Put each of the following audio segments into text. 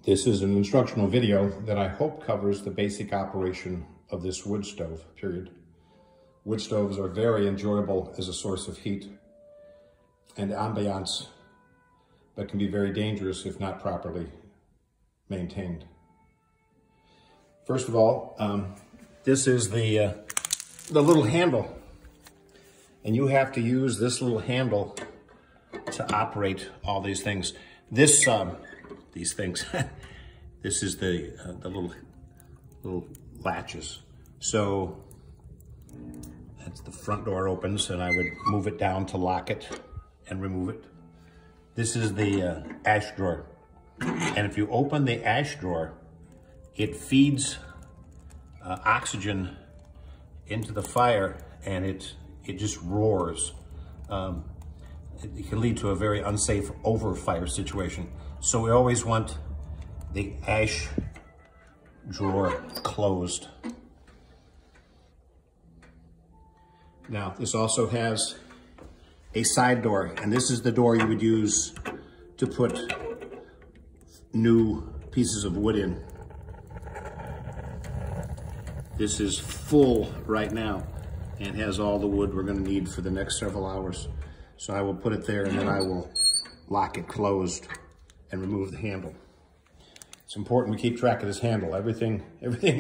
This is an instructional video that I hope covers the basic operation of this wood stove, period. Wood stoves are very enjoyable as a source of heat and ambiance, but can be very dangerous if not properly maintained. First of all, this is the little handle, and you have to use this little handle to operate all these things. These things. This is the little latches. So that's the front door opens, and I would move it down to lock it and remove it. This is the ash drawer, and if you open the ash drawer, it feeds oxygen into the fire, and it just roars. It can lead to a very unsafe overfire situation. So we always want the ash drawer closed. Now, this also has a side door, and this is the door you would use to put new pieces of wood in. This is full right now and has all the wood we're going to need for the next several hours. So I will put it there, and then I will lock it closed and remove the handle. It's important we keep track of this handle. Everything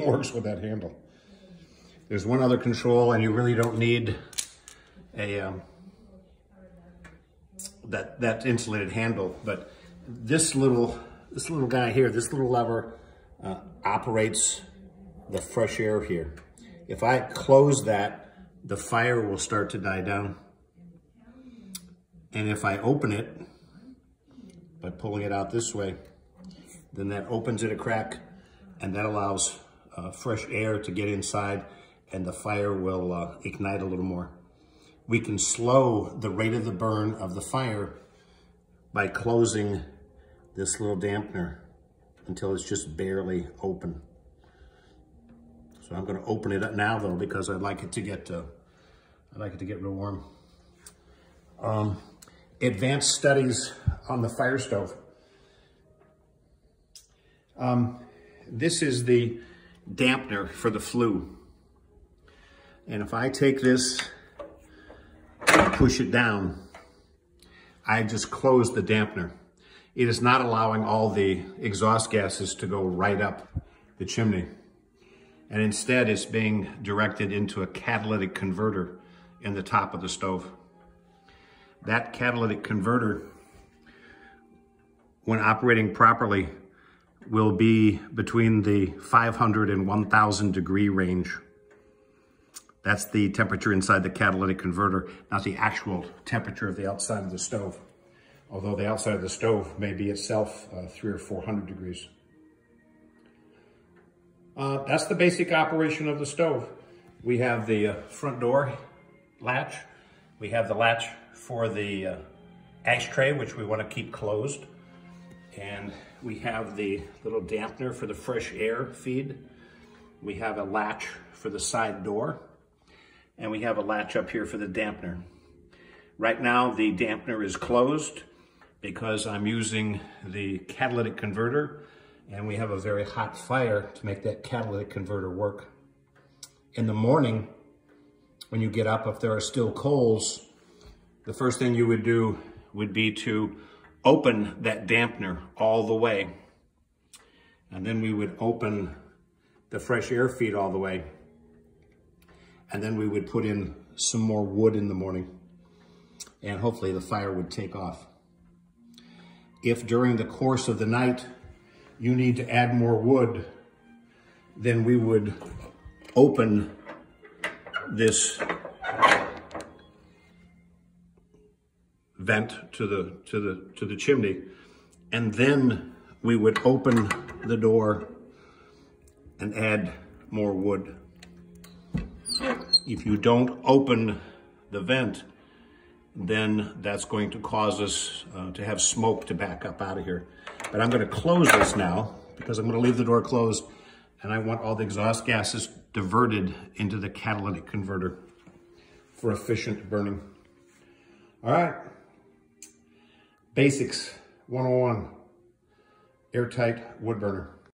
works with that handle. There's one other control, and you really don't need a that insulated handle, but this little guy here, this little lever operates the fresh air here. If I close that, the fire will start to die down. And if I open it by pulling it out this way, then that opens it a crack, and that allows fresh air to get inside, and the fire will ignite a little more. We can slow the rate of the burn of the fire by closing this little dampener until it's just barely open. So I'm going to open it up now, though, because I'd like it to get real warm. Advanced studies on the fire stove. This is the dampener for the flue. And if I take this and push it down, I just close the dampener. It is not allowing all the exhaust gases to go right up the chimney. And instead, it's being directed into a catalytic converter in the top of the stove. That catalytic converter, when operating properly, will be between the 500 and 1000 degree range. That's the temperature inside the catalytic converter, not the actual temperature of the outside of the stove. Although the outside of the stove may be itself 300 or 400 degrees. That's the basic operation of the stove. We have the front door latch. We have the latch for the ashtray, which we want to keep closed. And we have the little dampener for the fresh air feed. We have a latch for the side door. And we have a latch up here for the dampener. Right now, the dampener is closed because I'm using the catalytic converter, and we have a very hot fire to make that catalytic converter work. In the morning, when you get up, if there are still coals, the first thing you would do would be to open that dampener all the way. And then we would open the fresh air feed all the way. And then we would put in some more wood in the morning. And hopefully the fire would take off. If during the course of the night you need to add more wood, then we would open this vent to the chimney, and then we would open the door and add more wood. If you don't open the vent, then that's going to cause us to have smoke to back up out of here. But I'm going to close this now because I'm going to leave the door closed, and I want all the exhaust gases diverted into the catalytic converter for efficient burning. All right. Basics 101. airtight wood burner.